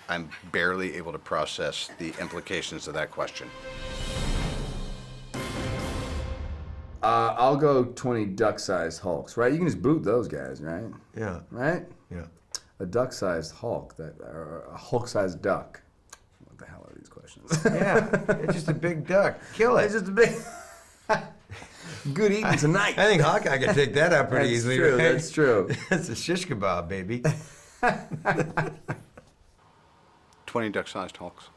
I'm barely able to process the implications of that question. I'll go 20 duck-sized Hulks, right? You can just boot those guys, right? Yeah. Right? Yeah. A duck-sized Hulk, or a Hulk-sized duck. What the hell are these questions? Yeah, it's just a big duck. Kill it. It's just a big... Good eating tonight. I think Hawkeye could take that out pretty easily. True, Right? that's true. That's a shish kebab, baby. 20 duck-sized Hulks.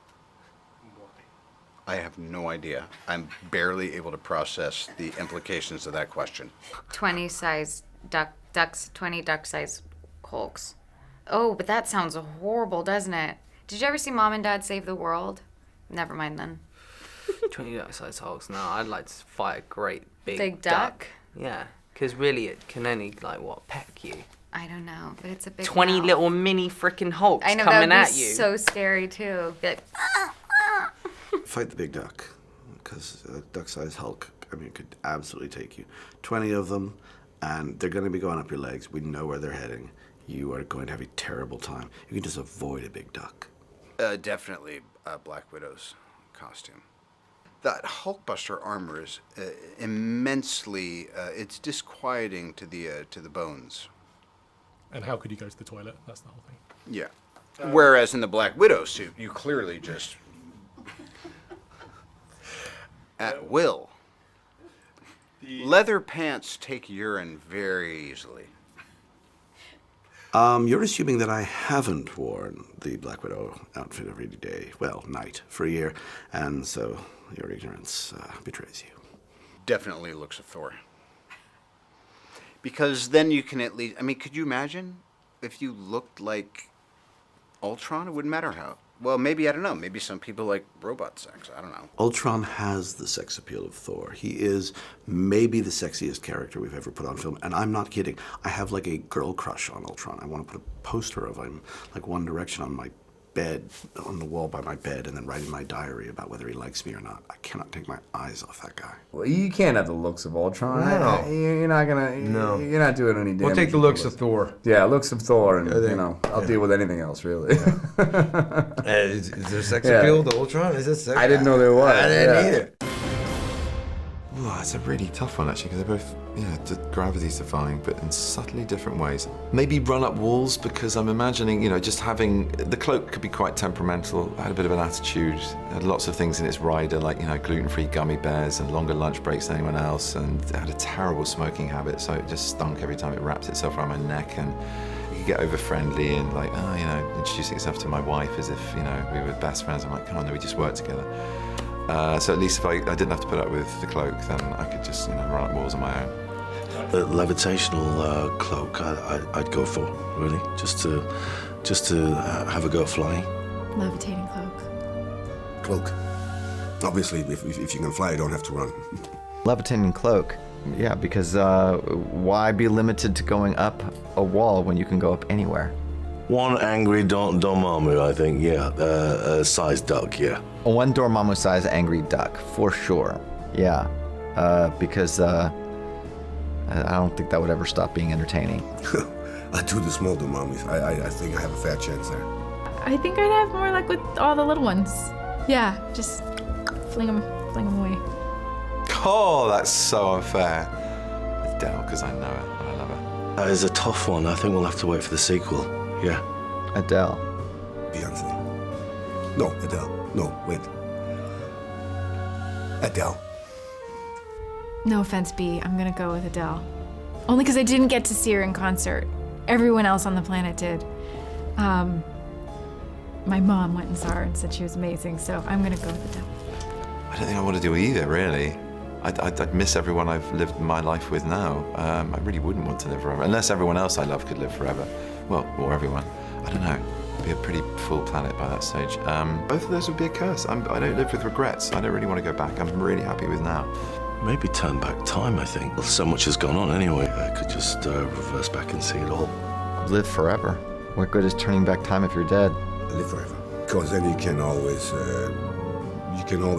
I have no idea. I'm barely able to process the implications of that question. 20 duck-sized Hulks. Oh, but that sounds horrible, doesn't it? Did you ever see Mom and Dad Save the World? Never mind then. 20 duck-sized Hulks. No, I'd like to fight a great big duck. Yeah, because really it can only, peck you. I don't know, but it's a big 20 mouth. little mini freaking Hulks I know, coming that would at be you. so scary too. Be like, Fight the big duck, because a duck-sized Hulk, could absolutely take you. 20 of them, and they're going to be going up your legs. We know where they're heading. You are going to have a terrible time. You can just avoid a big duck. Definitely Black Widow's costume. That Hulkbuster armor is immensely, it's disquieting to the bones. And how could you go to the toilet? That's the whole thing. Yeah. Whereas in the Black Widow suit, you clearly just, at will. Leather pants take urine very easily. You're assuming that I haven't worn the Black Widow outfit every day, night, for a year, and so your ignorance betrays you. Definitely looks of Thor. Because then you can at least, could you imagine if you looked like Ultron? It wouldn't matter how. Well, maybe, I don't know, maybe some people like robot sex, I don't know. Ultron has the sex appeal of Thor. He is maybe the sexiest character we've ever put on film, and I'm not kidding. I have a girl crush on Ultron. I want to put a poster of him, One Direction, on my bed, on the wall by my bed, and then write in my diary about whether he likes me or not. I cannot take my eyes off that guy. Well, you can't have the looks of Ultron. No. You're not gonna. No. You're not doing any damage. We'll take the looks of Thor. Yeah, looks of Thor, and I'll deal with anything else, really. Is there sex appeal to Ultron? Is this sex? I didn't know there was. I didn't either. Well, it's a really tough one, actually, because they're both, gravity's defying, but in subtly different ways. Maybe run up walls, because I'm imagining, just having, the cloak could be quite temperamental. I had a bit of an attitude. It had lots of things in its rider, like, gluten-free gummy bears and longer lunch breaks than anyone else, and it had a terrible smoking habit, so it just stunk every time it wrapped itself around my neck, and you could get over-friendly and, introducing yourself to my wife as if, we were best friends. I'm like, come on, we just work together. So at least if I didn't have to put up with the cloak, then I could just, run up walls on my own. The levitational cloak, I'd go for, really, just to have a go at flying. Levitating cloak. Cloak. Obviously, if you can fly, you don't have to run. Levitating cloak. Yeah, because why be limited to going up a wall when you can go up anywhere? One angry Dormammu, I think, a sized duck, yeah. One Dormammu-sized angry duck, for sure. Yeah, because I don't think that would ever stop being entertaining. I do the small Dormammus. I think I have a fair chance there. I think I'd have more luck with all the little ones. Yeah, just fling them away. Oh, that's so unfair. With Dell, because I know it and I love her. That is a tough one. I think we'll have to wait for the sequel. Yeah. Adele. Beyonce. No, Adele. No, wait. Adele. No offense, B. I'm gonna go with Adele. Only because I didn't get to see her in concert. Everyone else on the planet did. My mom went and saw her and said she was amazing, so I'm gonna go with Adele. I don't think I want to do either, really. I'd miss everyone I've lived my life with now. I really wouldn't want to live forever, unless everyone else I love could live forever. Well, or everyone. I don't know. It'd be a pretty full planet by that stage. Both of those would be a curse. I don't live with regrets. I don't really want to go back. I'm really happy with now. Maybe turn back time, I think. Well, so much has gone on anyway. I could just reverse back and see it all. Live forever. What good is turning back time if you're dead? Live forever. Because then you can always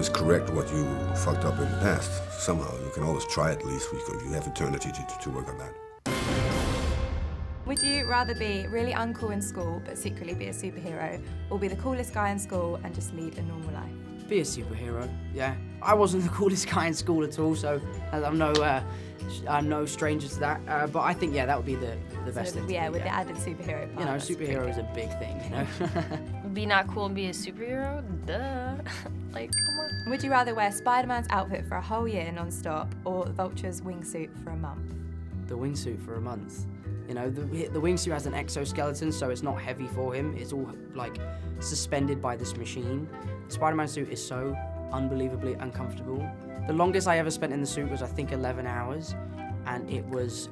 correct what you fucked up in the past. Somehow, you can always try at least. You have eternity to work on that. Would you rather be really uncool in school but secretly be a superhero, or be the coolest guy in school and just lead a normal life? Be a superhero, yeah. I wasn't the coolest guy in school at all, so I'm no stranger to that. But I think, yeah, that would be the best thing. Yeah, with the added superhero part. You know, superhero is a big thing, you know. Be not cool and be a superhero? Duh. Like, come on. Would you rather wear Spider-Man's outfit for a whole year non-stop, or Vulture's wingsuit for a month? The wingsuit for a month. You know, the wingsuit has an exoskeleton, so it's not heavy for him. It's all, like, suspended by this machine. The Spider-Man suit is so unbelievably uncomfortable. The longest I ever spent in the suit was, I think, 11 hours, and it was,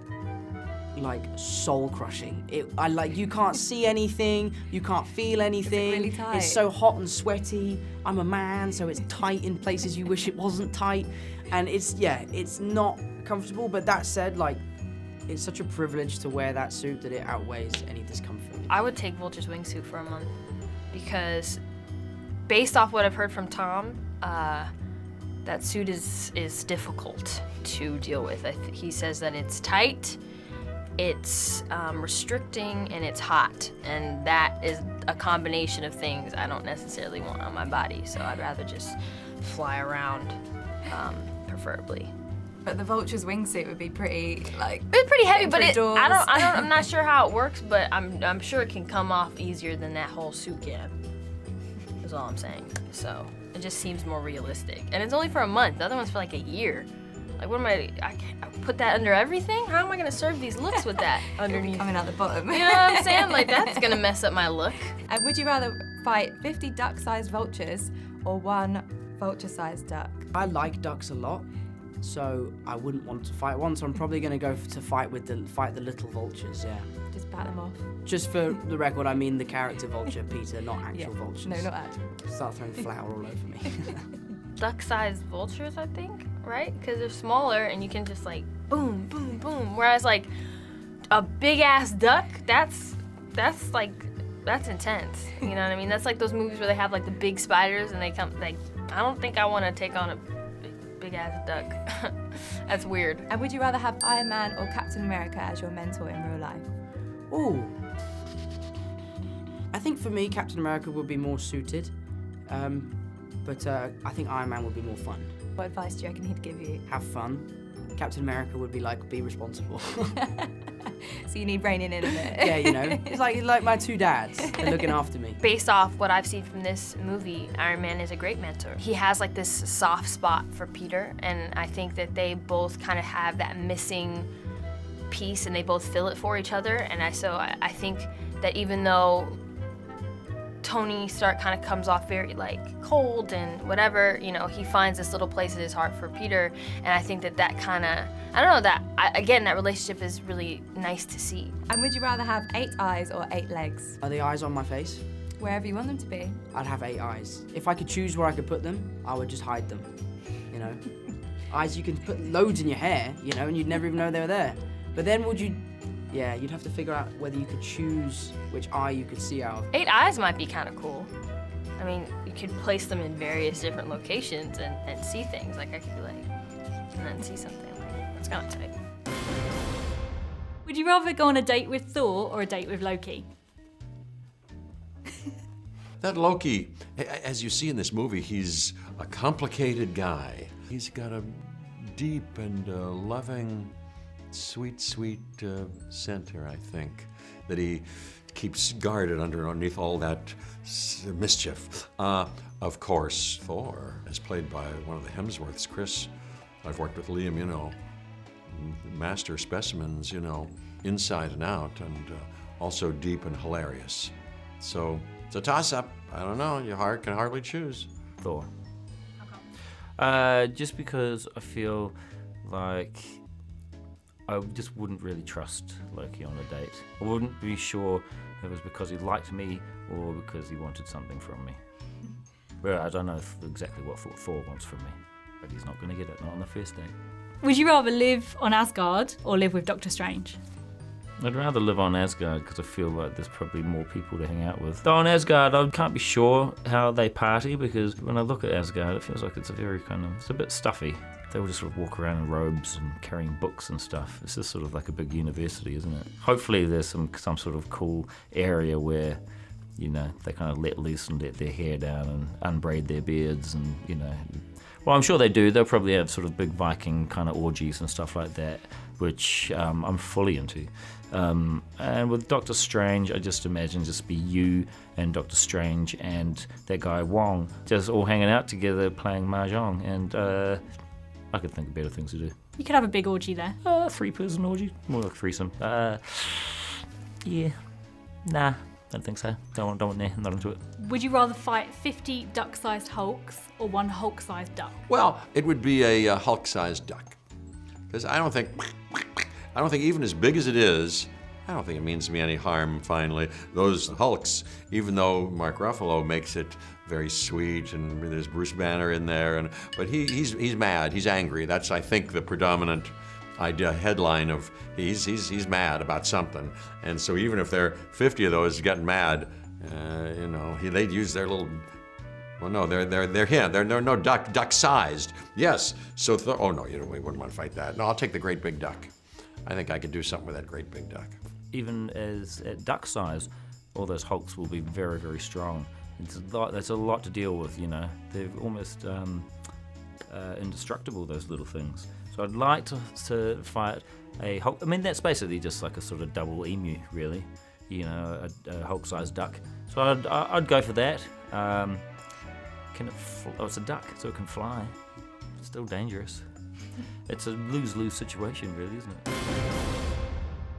like, soul-crushing. You can't see anything, you can't feel anything. Is it really tight? It's so hot and sweaty. I'm a man, so it's tight in places you wish it wasn't tight. And it's not comfortable, but that said, like, it's such a privilege to wear that suit that it outweighs any discomfort. I would take Vulture's wingsuit for a month because, based off what I've heard from Tom, that suit is difficult to deal with. He says that it's tight, it's restricting, and it's hot. And that is a combination of things I don't necessarily want on my body. So I'd rather just fly around, preferably. But the Vulture's wingsuit would be pretty, like... It's pretty heavy, but doors. I'm not sure how it works, but I'm sure it can come off easier than that whole suit can. Is all I'm saying. So it just seems more realistic, and it's only for a month. The other one's for like a year. Like, what am I put that under everything? How am I gonna serve these looks with that underneath? Coming out the bottom. You know what I'm saying? Like, that's gonna mess up my look. And would you rather fight 50 duck-sized vultures or 1 vulture-sized duck? I like ducks a lot, so I wouldn't want to fight one, so I'm probably going to go to fight the little vultures, yeah. Just bat them off. Just for the record, I mean the character vulture, Peter, not actual vultures. No, not actual. Start throwing flour all over me. Duck-sized vultures, I think, right? Because they're smaller and you can just like boom, boom, boom. Whereas like a big-ass duck, that's intense. You know what I mean? That's like those movies where they have like the big spiders and they come, like, I don't think I want to take on a big-ass duck. That's weird. And would you rather have Iron Man or Captain America as your mentor in real life? Ooh. I think for me, Captain America would be more suited. But I think Iron Man would be more fun. What advice do you reckon he'd give you? Have fun. Captain America would be like, be responsible. So you need reining in a bit. Yeah, you know, it's like my 2 dads. They're looking after me. Based off what I've seen from this movie, Iron Man is a great mentor. He has like this soft spot for Peter, and I think that they both kind of have that missing piece, and they both fill it for each other. And I think that even though Tony Stark kind of comes off very like cold and whatever, you know, he finds this little place in his heart for Peter, and I think that kind of, I don't know, that relationship is really nice to see. And would you rather have 8 eyes or 8 legs? Are the eyes on my face? Wherever you want them to be. I'd have 8 eyes. If I could choose where I could put them, I would just hide them, you know. Eyes, you can put loads in your hair, you know, and you'd never even know they were there. But then you'd have to figure out whether you could choose which eye you could see out of. 8 eyes might be kind of cool. I mean, you could place them in various different locations and see things. Like, I could be like, and then see something. Like, that's kind of tight. Would you rather go on a date with Thor or a date with Loki? That Loki, as you see in this movie, he's a complicated guy. He's got a deep and loving, sweet center, I think, that he keeps guarded underneath all that mischief. Of course, Thor is played by one of the Hemsworths, Chris. I've worked with Liam, you know, master specimens, you know, inside and out, and also deep and hilarious. So it's a toss-up. I don't know, your heart can hardly choose. Thor. How come? Just because I feel like I just wouldn't really trust Loki on a date. I wouldn't be sure if it was because he liked me or because he wanted something from me. Well, I don't know exactly what Thor wants from me, but he's not going to get it, not on the first date. Would you rather live on Asgard or live with Doctor Strange? I'd rather live on Asgard because I feel like there's probably more people to hang out with. Though on Asgard, I can't be sure how they party because when I look at Asgard, it feels like it's it's a bit stuffy. They all just sort of walk around in robes and carrying books and stuff. It's just sort of like a big university, isn't it? Hopefully there's some sort of cool area where, they kind of let loose and let their hair down and unbraid their beards and, Well, I'm sure they do. They'll probably have sort of big Viking kind of orgies and stuff like that, which I'm fully into. And with Doctor Strange, I just imagine just be you and Doctor Strange and that guy Wong just all hanging out together playing mahjong, and I could think of better things to do. You could have a big orgy there. 3-person orgy, more like threesome. Yeah, nah, don't think so. Don't want there, not into it. Would you rather fight 50 duck-sized Hulks or one Hulk-sized duck? Well, it would be a Hulk-sized duck, because I don't think even as big as it is, I don't think it means me any harm. Finally, those Hulks, even though Mark Ruffalo makes it very sweet, and there's Bruce Banner in there, but he's mad, he's angry. That's, I think, the predominant headline of he's mad about something. And so even if there are 50 of those getting mad, they'd use their little. Well, no, they're him. They're no duck-sized. Yes. So oh no, we wouldn't want to fight that. No, I'll take the great big duck. I think I could do something with that great big duck. Even as at duck size, all those Hulks will be very, very strong. There's a lot to deal with, They're almost indestructible, those little things. So I'd like to fight a Hulk. I mean, that's basically just like a sort of double emu, really. A Hulk-sized duck. So I'd go for that. It's a duck, so it can fly. It's still dangerous. It's a lose-lose situation, really, isn't it?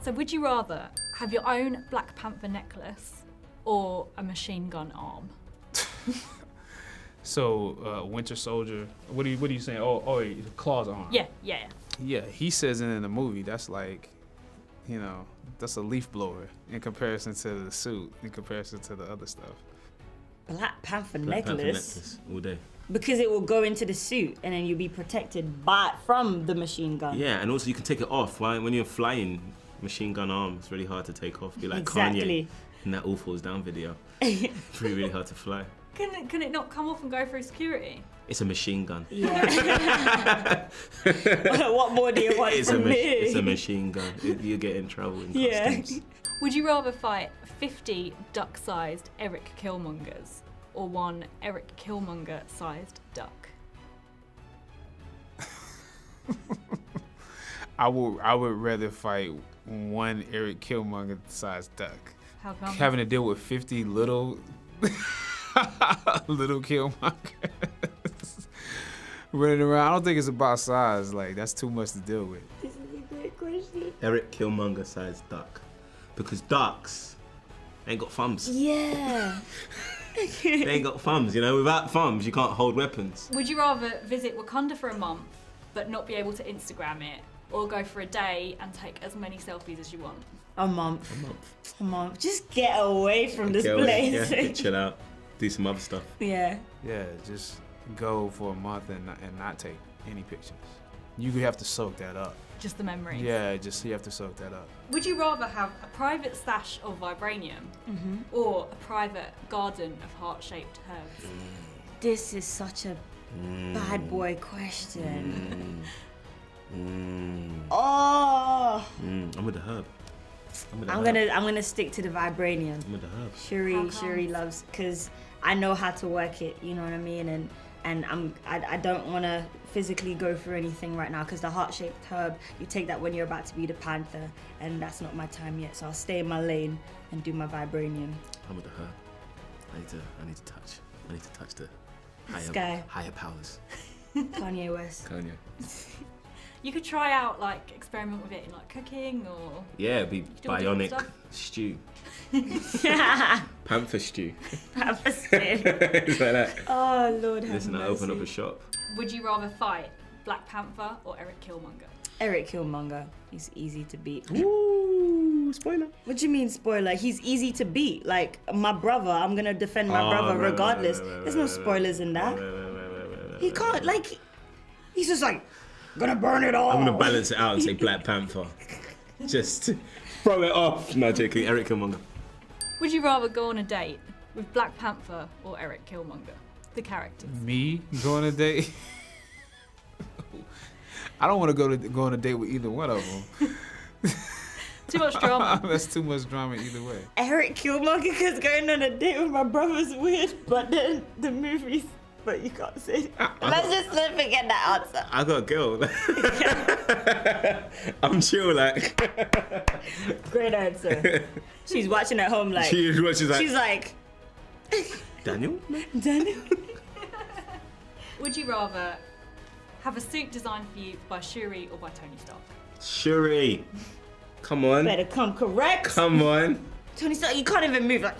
So would you rather have your own Black Panther necklace or a machine gun arm? So, Winter Soldier, what are you saying? Oh, claws arm. Yeah. Yeah, he says it in the movie. That's like, that's a leaf blower in comparison to the suit, in comparison to the other stuff. Black Panther Black Panther necklace. necklace all day. Because it will go into the suit and then you'll be protected from the machine gun. Yeah, and also you can take it off. When you're flying, machine gun arm, it's really hard to take off. Be like Exactly. Kanye in that All Falls Down video. It's really hard to fly. Can it not come off and go through security? It's a machine gun. Yeah. What more do you want from me? It's a machine gun. You get in trouble in customs. Would you rather fight 50 duck-sized Eric Killmongers or one Eric Killmonger-sized duck? I would rather fight one Eric Killmonger-sized duck. How come? Having to deal with 50 little Killmongers running around. I don't think it's about size. Like, that's too much to deal with. This is a great question. Eric Killmonger sized duck. Because ducks ain't got thumbs. Yeah. They ain't got thumbs, Without thumbs, you can't hold weapons. Would you rather visit Wakanda for a month but not be able to Instagram it, or go for a day and take as many selfies as you want? A month. Just get away from this place. Yeah, chill out. Do some other stuff. Yeah. Yeah, just go for a month and not take any pictures. You have to soak that up. Just the memories. Yeah, you have to soak that up. Would you rather have a private stash of vibranium or a private garden of heart-shaped herbs? This is such a bad boy question. Oh. I'm with the herb. I'm gonna stick to the vibranium. I'm with the herb. Shuri loves, because I know how to work it. You know what I mean? And I don't want to physically go through anything right now, because the heart-shaped herb, you take that when you're about to be the Panther, and that's not my time yet. So I'll stay in my lane and do my vibranium. I'm with the herb. I need to touch the higher powers. Kanye West. Kanye. You could try out, experiment with it in cooking or. Yeah, it'd be bionic stew. Panther stew. Panther stew. It's like that. Oh Lord have Listen, mercy. I open up a shop. Would you rather fight Black Panther or Eric Killmonger? Eric Killmonger. He's easy to beat. Ooh, spoiler. What do you mean spoiler? He's easy to beat. Like my brother, I'm gonna defend my brother regardless. There's no spoilers in that. He can't He's just gonna burn it all. I'm gonna balance it out and say Black Panther. Just Throw it off. No, joking. Eric Killmonger. Would you rather go on a date with Black Panther or Eric Killmonger? The characters. Me go on a date? I don't want to go on a date with either one of them. Too much drama. That's too much drama either way. Eric Killmonger, because going on a date with my brother's weird, but then the movies, but you can't say. Let's just forget that answer. I got a girl. I'm chill, like. Great answer. She's watching at home like. She's like. Daniel? Daniel? Would you rather have a suit designed for you by Shuri or by Tony Stark? Shuri. Come on. Better come correct. Come on. Tony Stark, you can't even move like.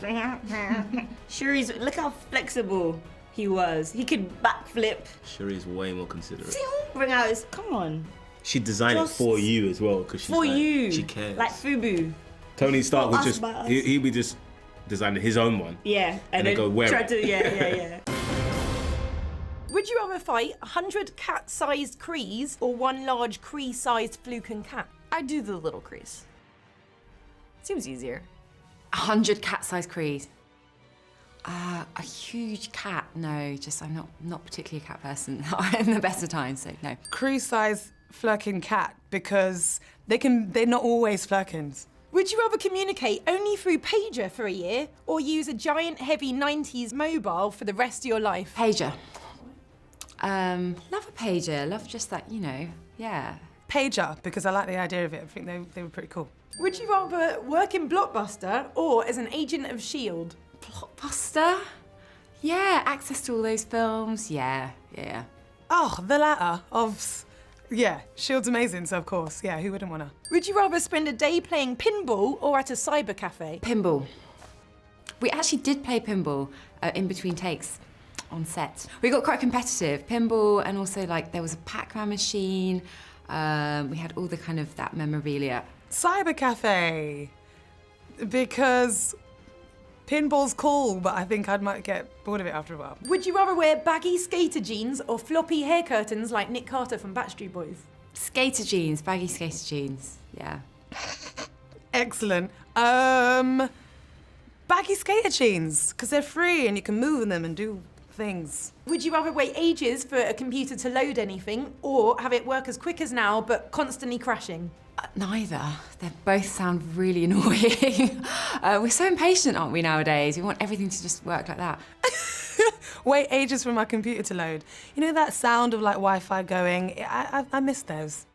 Shuri's, look how flexible he was. He could backflip. Shuri's way more considerate. See, bring out his, come on. She designed it for you as well, because she's For like, you. she cares. Like Fubu. Tony Stark For would us, just, by us. he'd be just designing his own one. Yeah. And then go wear try it. to, yeah. Would you rather fight 100 cat-sized Crees or one large Cree-sized fluken cat? I'd do the little Crees. Seems easier. 100 cat-sized Crees. A huge cat, no, just I'm not particularly a cat person in the best of times, so no. Cree-sized flirkin cat, because they're not always flirkins. Would you rather communicate only through pager for a year or use a giant heavy 90s mobile for the rest of your life? Pager. Love a pager, love just that, yeah. Pager, because I like the idea of it. I think they were pretty cool. Would you rather work in Blockbuster or as an agent of S.H.I.E.L.D.? Blockbuster? Yeah, access to all those films, yeah. Oh, the latter of, yeah, S.H.I.E.L.D.'s amazing, so of course, yeah, who wouldn't want to? Would you rather spend a day playing pinball or at a cyber cafe? Pinball. We actually did play pinball in between takes on set. We got quite competitive. Pinball, and also there was a Pac-Man machine. We had all the kind of that memorabilia. Cyber cafe, because pinball's cool, but I think I might get bored of it after a while. Would you rather wear baggy skater jeans or floppy hair curtains like Nick Carter from Backstreet Boys? Skater jeans, baggy skater jeans, yeah. Excellent. Baggy skater jeans, because they're free and you can move in them and do things. Would you rather wait ages for a computer to load anything or have it work as quick as now but constantly crashing? Neither. They both sound really annoying. We're so impatient, aren't we, nowadays? We want everything to just work like that. Wait ages for my computer to load. You know that sound of Wi-Fi going? I miss those.